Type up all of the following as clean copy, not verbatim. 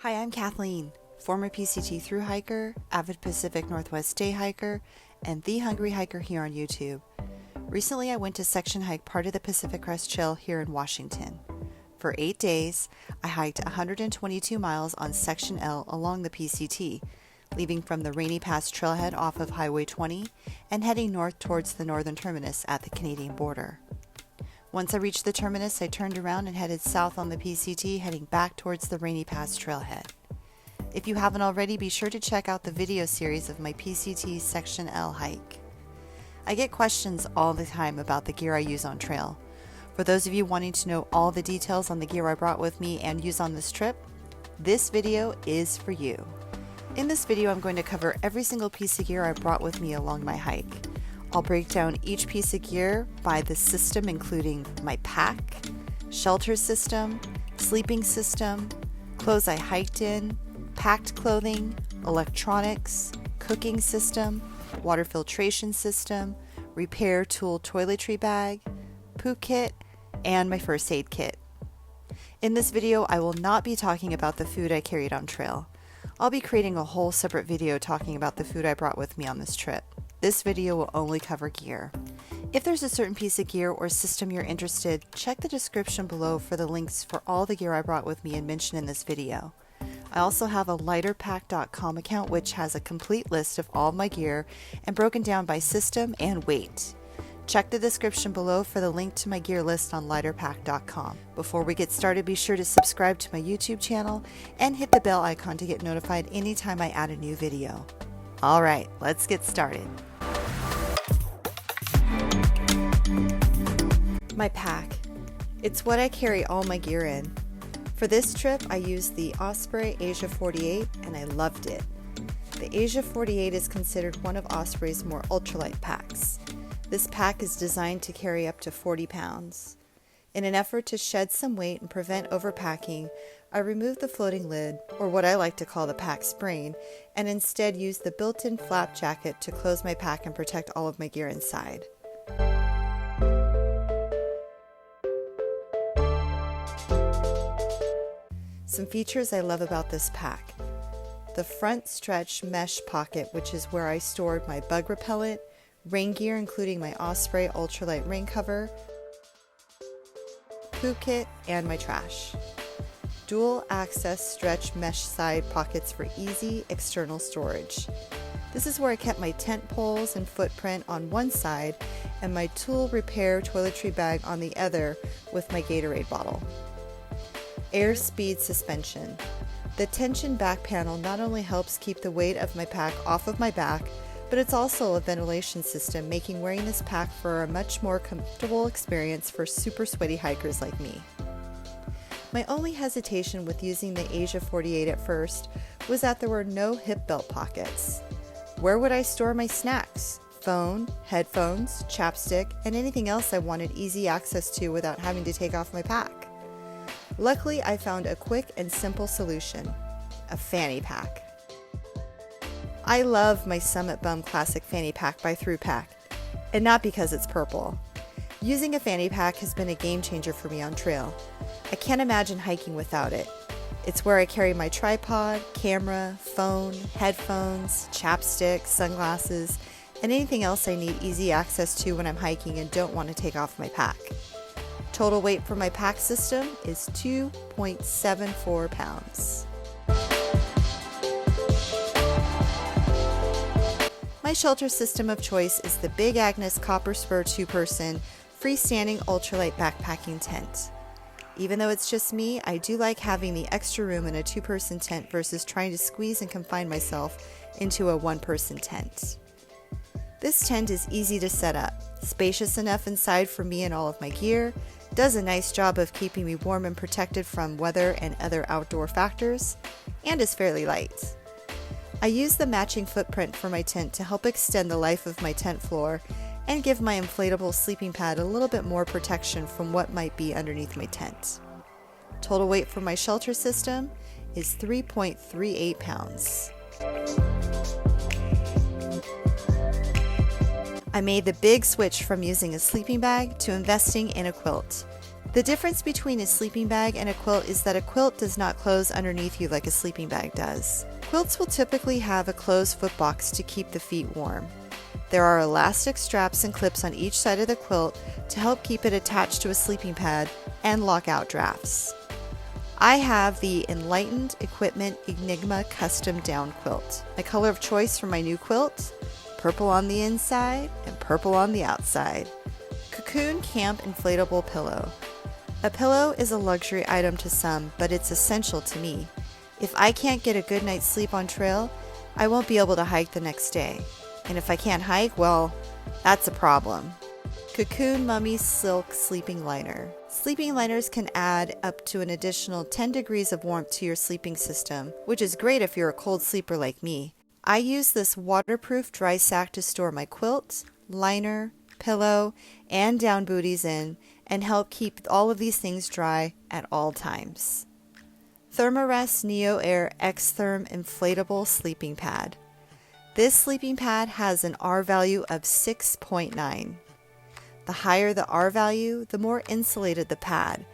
Hi, I'm Kathleen, former PCT thru hiker, avid Pacific Northwest day hiker, and the hungry hiker here on YouTube. Recently, I went to section hike part of the Pacific Crest Trail here in Washington. For 8 days, I hiked 122 miles on Section L along the PCT, leaving from the Rainy Pass trailhead off of Highway 20 and heading north towards the northern terminus at the Canadian border. Once I reached the terminus, I turned around and headed south on the PCT, heading back towards the Rainy Pass trailhead. If you haven't already, be sure to check out the video series of my PCT Section L hike. I get questions all the time about the gear I use on trail. For those of you wanting to know all the details on the gear I brought with me and use on this trip, this video is for you. In this video, I'm going to cover every single piece of gear I brought with me along my hike. I'll break down each piece of gear by the system, including my pack, shelter system, sleeping system, clothes I hiked in, packed clothing, electronics, cooking system, water filtration system, repair tool toiletry bag, poop kit, and my first aid kit. In this video, I will not be talking about the food I carried on trail. I'll be creating a whole separate video talking about the food I brought with me on this trip. This video will only cover gear. If there's a certain piece of gear or system you're interested, check the description below for the links for all the gear I brought with me and mentioned in this video. I also have a lighterpack.com account which has a complete list of all of my gear and broken down by system and weight. Check the description below for the link to my gear list on lighterpack.com. Before we get started, be sure to subscribe to my YouTube channel and hit the bell icon to get notified anytime I add a new video. Alright, let's get started. My pack. It's what I carry all my gear in. For this trip, I used the Osprey Asia 48 and I loved it. The Asia 48 is considered one of Osprey's more ultralight packs. This pack is designed to carry up to 40 pounds. In an effort to shed some weight and prevent overpacking, I removed the floating lid, or what I like to call the pack spring, and instead used the built-in flap jacket to close my pack and protect all of my gear inside. Some features I love about this pack. The front stretch mesh pocket, which is where I stored my bug repellent, rain gear including my Osprey ultralight rain cover, poop kit, and my trash. Dual access stretch mesh side pockets for easy external storage. This is where I kept my tent poles and footprint on one side and my tool repair toiletry bag on the other with my Gatorade bottle. Air speed suspension. The tension back panel not only helps keep the weight of my pack off of my back, but it's also a ventilation system, making wearing this pack for a much more comfortable experience for super sweaty hikers like me. My only hesitation with using the Asia 48 at first was that there were no hip belt pockets. Where would I store my snacks, phone, headphones, chapstick, and anything else I wanted easy access to without having to take off my pack? Luckily, I found a quick and simple solution: a fanny pack. I love my Summit Bum Classic Fanny Pack by ThruPack, and not because it's purple. Using a fanny pack has been a game changer for me on trail. I can't imagine hiking without it. It's where I carry my tripod, camera, phone, headphones, chapstick, sunglasses, and anything else I need easy access to when I'm hiking and don't want to take off my pack. Total weight for my pack system is 2.74 pounds. My shelter system of choice is the Big Agnes Copper Spur 2-person freestanding ultralight backpacking tent. Even though it's just me, I do like having the extra room in a 2-person tent versus trying to squeeze and confine myself into a 1-person tent. This tent is easy to set up, spacious enough inside for me and all of my gear, does a nice job of keeping me warm and protected from weather and other outdoor factors, and is fairly light. I use the matching footprint for my tent to help extend the life of my tent floor and give my inflatable sleeping pad a little bit more protection from what might be underneath my tent. Total weight for my shelter system is 3.38 pounds. I made the big switch from using a sleeping bag to investing in a quilt. The difference between a sleeping bag and a quilt is that a quilt does not close underneath you like a sleeping bag does. Quilts will typically have a closed foot box to keep the feet warm. There are elastic straps and clips on each side of the quilt to help keep it attached to a sleeping pad and lock out drafts. I have the Enlightened Equipment Enigma Custom Down Quilt. My color of choice for my new quilt: purple on the inside and purple on the outside. Cocoon Camp Inflatable Pillow. A pillow is a luxury item to some, but it's essential to me. If I can't get a good night's sleep on trail, I won't be able to hike the next day. And if I can't hike, well, that's a problem. Cocoon Mummy Silk Sleeping Liner. Sleeping liners can add up to an additional 10 degrees of warmth to your sleeping system, which is great if you're a cold sleeper like me. I use this waterproof dry sack to store my quilt, liner, pillow, and down booties in, and help keep all of these things dry at all times. Thermarest Neo Air X-Therm Inflatable Sleeping Pad. This sleeping pad has an R value of 6.9. The higher the R value, the more insulated the pad.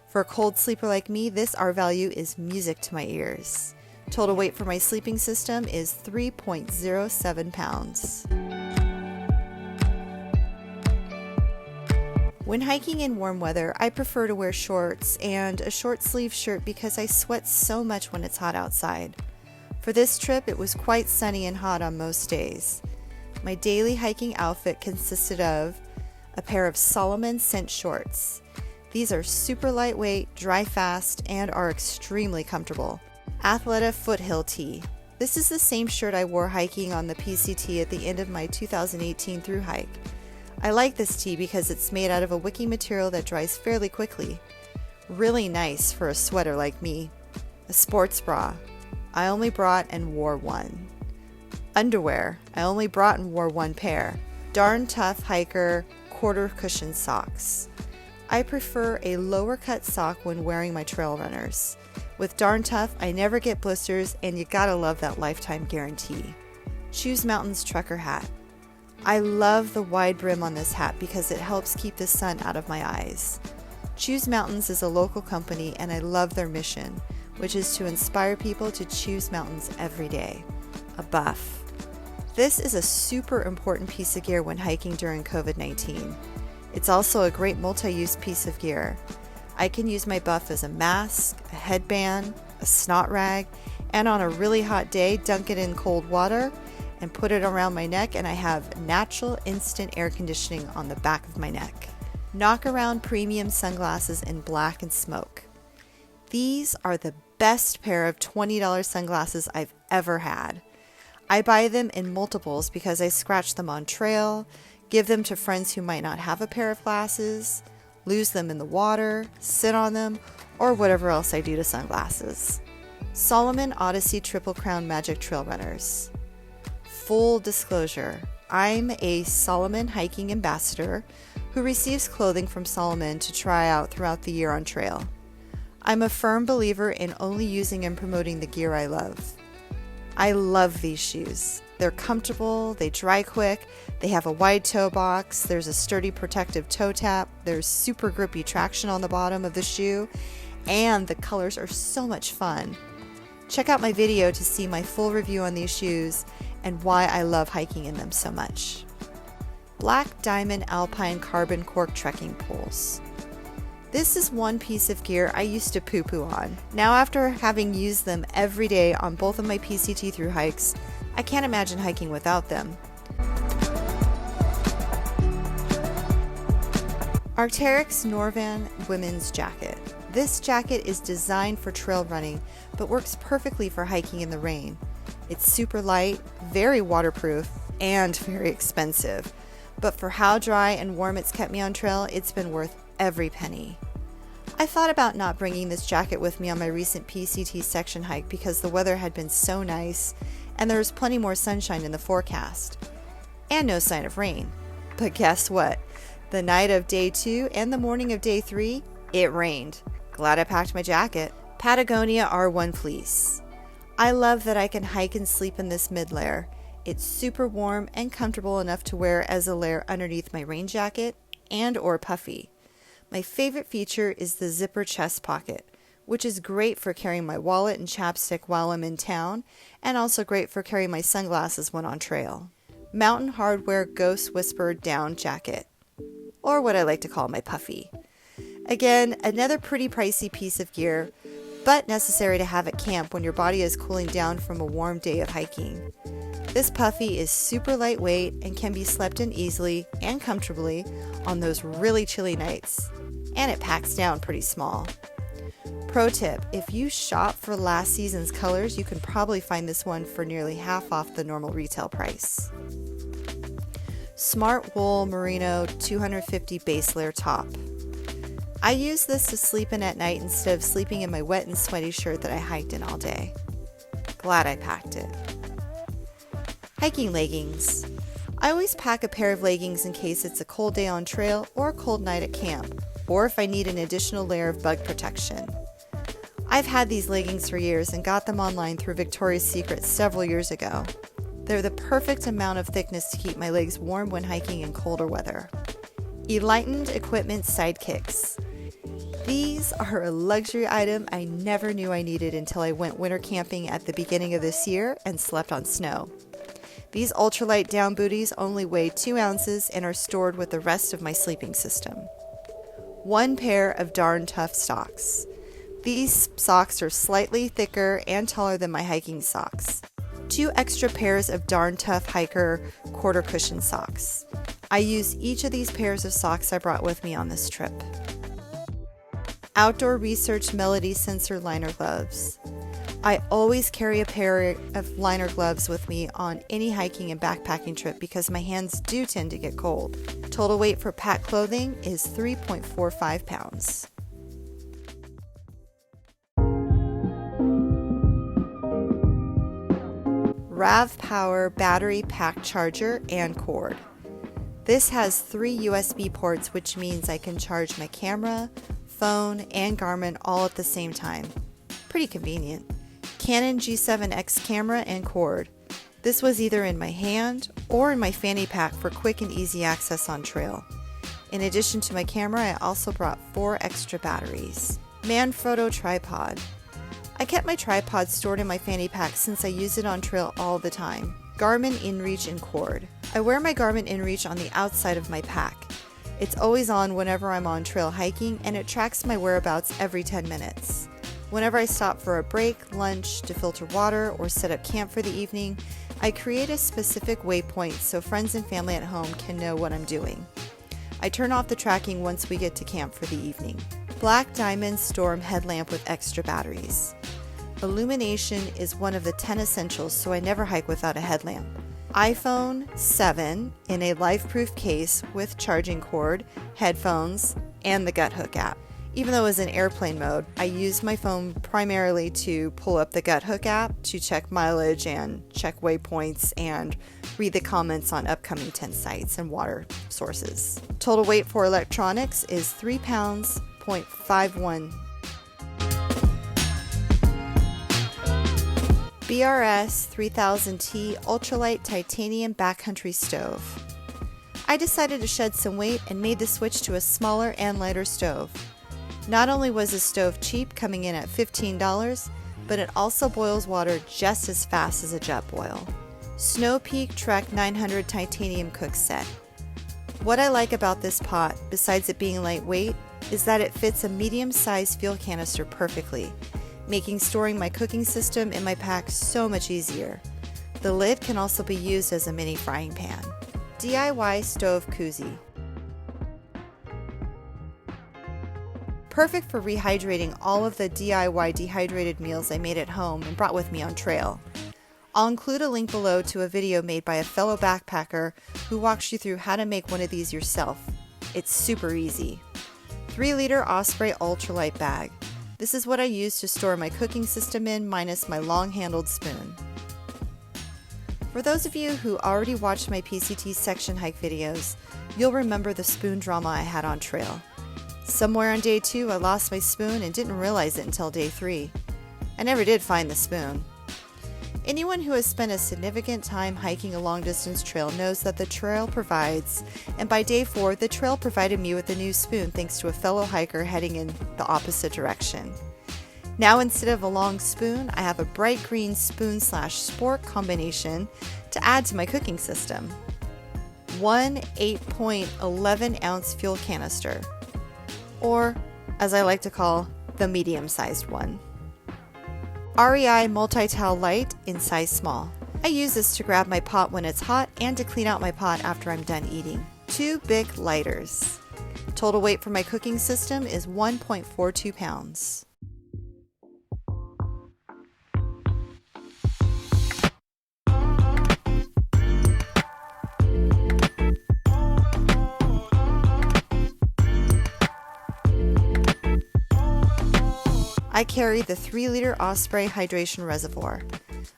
For a cold sleeper like me, this R value is music to my ears. Total weight for my sleeping system is 3.07 pounds. When hiking in warm weather, I prefer to wear shorts and a short sleeve shirt because I sweat so much when it's hot outside. For this trip, it was quite sunny and hot on most days. My daily hiking outfit consisted of a pair of Salomon cinch shorts. These are super lightweight, dry fast, and are extremely comfortable. Athleta Foothill Tee. This is the same shirt I wore hiking on the PCT at the end of my 2018 thru hike. I like this tee because it's made out of a wicking material that dries fairly quickly. Really nice for a sweater like me. A sports bra. I only brought and wore one. Underwear. I only brought and wore one pair. Darn Tough Hiker quarter cushion socks. I prefer a lower cut sock when wearing my trail runners. With Darn Tough, I never get blisters, and you gotta love that lifetime guarantee. Choose Mountains trucker hat. I love the wide brim on this hat because it helps keep the sun out of my eyes. Choose Mountains is a local company, and I love their mission, which is to inspire people to choose mountains every day. A buff. This is a super important piece of gear when hiking during COVID-19. It's also a great multi-use piece of gear. I can use my buff as a mask, a headband, a snot rag, and on a really hot day, dunk it in cold water and put it around my neck, and I have natural instant air conditioning on the back of my neck. Knock Around Premium Sunglasses in Black and Smoke. These are the best pair of $20 sunglasses I've ever had. I buy them in multiples because I scratch them on trail, give them to friends who might not have a pair of glasses, lose them in the water, sit on them, or whatever else I do to sunglasses. Salomon Odyssey Triple Crown Magic Trail Runners. Full disclosure, I'm a Salomon hiking ambassador who receives clothing from Salomon to try out throughout the year on trail. I'm a firm believer in only using and promoting the gear I love. I love these shoes. They're comfortable, they dry quick, they have a wide toe box, there's a sturdy protective toe tap, there's super grippy traction on the bottom of the shoe, and the colors are so much fun. Check out my video to see my full review on these shoes and why I love hiking in them so much. Black Diamond Alpine Carbon Cork Trekking Poles. This is one piece of gear I used to poo-poo on. Now, after having used them every day on both of my PCT thru hikes, I can't imagine hiking without them. Arc'teryx Norvan Women's Jacket. This jacket is designed for trail running, but works perfectly for hiking in the rain. It's super light, very waterproof, and very expensive. But for how dry and warm it's kept me on trail, it's been worth every penny. I thought about not bringing this jacket with me on my recent PCT section hike because the weather had been so nice and there was plenty more sunshine in the forecast. And no sign of rain. But guess what? The night of day 2 and the morning of day 3, it rained. Glad I packed my jacket. Patagonia R1 Fleece. I love that I can hike and sleep in this mid-layer. It's super warm and comfortable enough to wear as a layer underneath my rain jacket and or puffy. My favorite feature is the zipper chest pocket, which is great for carrying my wallet and chapstick while I'm in town, and also great for carrying my sunglasses when on trail. Mountain Hardwear Ghost Whisper Down Jacket, or what I like to call my puffy. Again, another pretty pricey piece of gear, but necessary to have at camp when your body is cooling down from a warm day of hiking. This puffy is super lightweight and can be slept in easily and comfortably on those really chilly nights, and it packs down pretty small. Pro tip, if you shop for last season's colors, you can probably find this one for nearly half off the normal retail price. Smart Wool Merino 250 Base Layer Top. I use this to sleep in at night instead of sleeping in my wet and sweaty shirt that I hiked in all day. Glad I packed it. Hiking leggings. I always pack a pair of leggings in case it's a cold day on trail or a cold night at camp, or if I need an additional layer of bug protection. I've had these leggings for years and got them online through Victoria's Secret several years ago. They're the perfect amount of thickness to keep my legs warm when hiking in colder weather. Enlightened Equipment Sidekicks. These are a luxury item I never knew I needed until I went winter camping at the beginning of this year and slept on snow. These ultralight down booties only weigh 2 ounces and are stored with the rest of my sleeping system. 1 pair of Darn Tough socks. These socks are slightly thicker and taller than my hiking socks. 2 extra pairs of Darn Tough Hiker quarter cushion socks. I use each of these pairs of socks I brought with me on this trip. Outdoor Research Melody Sensor Liner Gloves. I always carry a pair of liner gloves with me on any hiking and backpacking trip because my hands do tend to get cold. Total weight for packed clothing is 3.45 pounds. RAV Power Battery Pack Charger and Cord. This has 3 USB ports, which means I can charge my camera, phone, and Garmin all at the same time. Pretty convenient. Canon G7X camera and cord. This was either in my hand or in my fanny pack for quick and easy access on trail. In addition to my camera, I also brought 4 extra batteries. Manfrotto Tripod. I kept my tripod stored in my fanny pack since I use it on trail all the time. Garmin InReach and cord. I wear my Garmin InReach on the outside of my pack. It's always on whenever I'm on trail hiking, and it tracks my whereabouts every 10 minutes. Whenever I stop for a break, lunch, to filter water, or set up camp for the evening, I create a specific waypoint so friends and family at home can know what I'm doing. I turn off the tracking once we get to camp for the evening. Black Diamond Storm Headlamp with extra batteries. Illumination is one of the 10 essentials, so I never hike without a headlamp. iPhone 7 in a LifeProof case with charging cord, headphones, and the Gut Hook app. Even though it was in airplane mode, I used my phone primarily to pull up the Gut Hook app to check mileage and check waypoints and read the comments on upcoming tent sites and water sources. Total weight for electronics is 3 pounds, 0.51. BRS 3000T Ultralight Titanium Backcountry Stove. I decided to shed some weight and made the switch to a smaller and lighter stove. Not only was the stove cheap, coming in at $15, but it also boils water just as fast as a jet boil. Snow Peak Trek 900 Titanium Cook Set. What I like about this pot, besides it being lightweight, is that it fits a medium-sized fuel canister perfectly, making storing my cooking system in my pack so much easier. The lid can also be used as a mini frying pan. DIY Stove Koozie. Perfect for rehydrating all of the DIY dehydrated meals I made at home and brought with me on trail. I'll include a link below to a video made by a fellow backpacker who walks you through how to make one of these yourself. It's super easy. 3-liter Osprey Ultralight Bag. This is what I use to store my cooking system in, minus my long-handled spoon. For those of you who already watched my PCT section hike videos, you'll remember the spoon drama I had on trail. Somewhere on day 2, I lost my spoon and didn't realize it until day 3. I never did find the spoon. Anyone who has spent a significant time hiking a long-distance trail knows that the trail provides, and by day 4, the trail provided me with a new spoon thanks to a fellow hiker heading in the opposite direction. Now instead of a long spoon, I have a bright green spoon/spork combination to add to my cooking system. One 8.11 ounce fuel canister, or as I like to call, the medium-sized one. REI Multi-Towel Light in size small. I use this to grab my pot when it's hot and to clean out my pot after I'm done eating. 2 Bic Lighters. Total weight for my cooking system is 1.42 pounds. I carry the 3-liter Osprey hydration reservoir.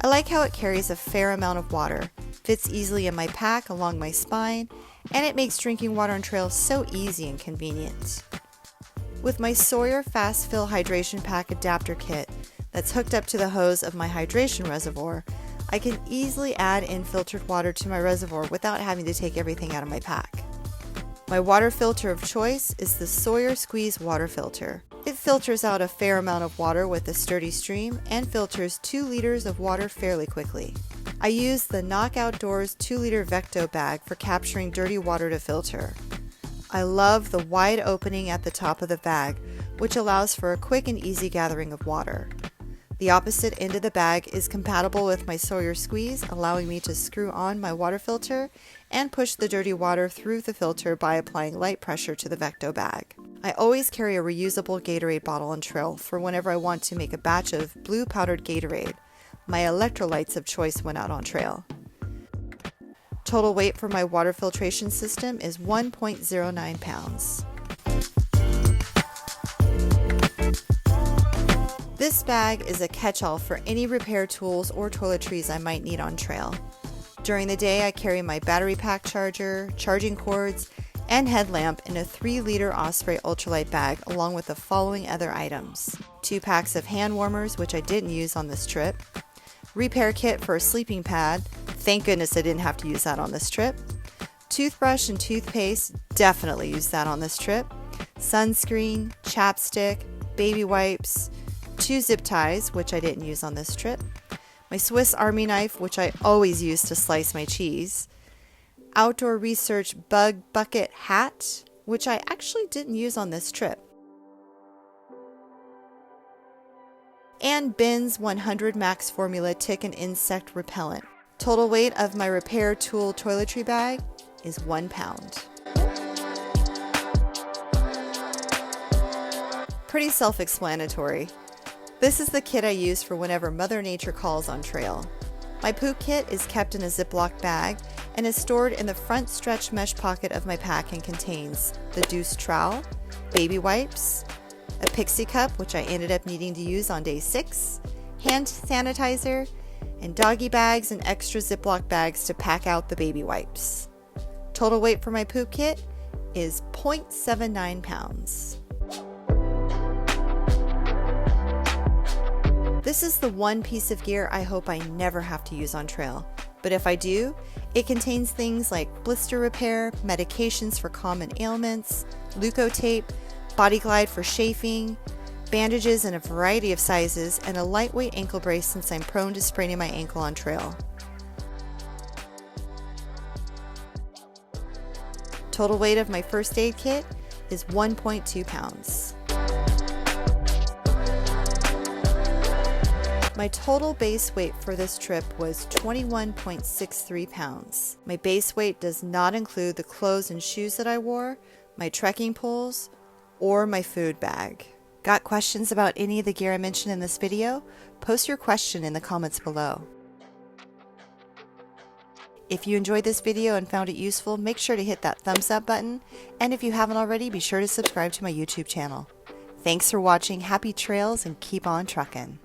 I like how it carries a fair amount of water, fits easily in my pack along my spine, and it makes drinking water on trails so easy and convenient. With my Sawyer Fast Fill Hydration Pack adapter kit that's hooked up to the hose of my hydration reservoir, I can easily add in filtered water to my reservoir without having to take everything out of my pack. My water filter of choice is the Sawyer Squeeze water filter. It filters out a fair amount of water with a sturdy stream and filters 2 liters of water fairly quickly. I use the Knock Outdoors 2-liter Vecto bag for capturing dirty water to filter. I love the wide opening at the top of the bag, which allows for a quick and easy gathering of water. The opposite end of the bag is compatible with my Sawyer Squeeze, allowing me to screw on my water filter and push the dirty water through the filter by applying light pressure to the Vecto bag. I always carry a reusable Gatorade bottle on trail for whenever I want to make a batch of blue powdered Gatorade, my electrolytes of choice when out on trail. Total weight for my water filtration system is 1.09 pounds. This bag is a catch-all for any repair tools or toiletries I might need on trail. During the day, I carry my battery pack charger, charging cords, and headlamp in a 3-liter Osprey ultralight bag along with the following other items. 2 packs of hand warmers, which I didn't use on this trip. Repair kit for a sleeping pad. Thank goodness I didn't have to use that on this trip. Toothbrush and toothpaste. Definitely use that on this trip. Sunscreen, chapstick, baby wipes. 2 zip ties, which I didn't use on this trip. My Swiss Army knife, which I always use to slice my cheese. Outdoor Research bug bucket hat, which I actually didn't use on this trip. And Bin's 100 Max Formula Tick and Insect Repellent. Total weight of my repair tool toiletry bag is 1 pound. Pretty self-explanatory. This is the kit I use for whenever Mother Nature calls on trail. My poop kit is kept in a Ziploc bag and is stored in the front stretch mesh pocket of my pack and contains the Deuce trowel, baby wipes, a pixie cup, which I ended up needing to use on day 6, hand sanitizer, and doggy bags and extra Ziploc bags to pack out the baby wipes. Total weight for my poop kit is 0.79 pounds. This is the one piece of gear I hope I never have to use on trail, but if I do, it contains things like blister repair, medications for common ailments, leukotape, body glide for chafing, bandages in a variety of sizes, and a lightweight ankle brace since I'm prone to spraining my ankle on trail. Total weight of my first aid kit is 1.2 pounds. My total base weight for this trip was 21.63 pounds. My base weight does not include the clothes and shoes that I wore, my trekking poles, or my food bag. Got questions about any of the gear I mentioned in this video? Post your question in the comments below. If you enjoyed this video and found it useful, make sure to hit that thumbs up button, and if you haven't already, be sure to subscribe to my YouTube channel. Thanks for watching, happy trails, and keep on truckin'.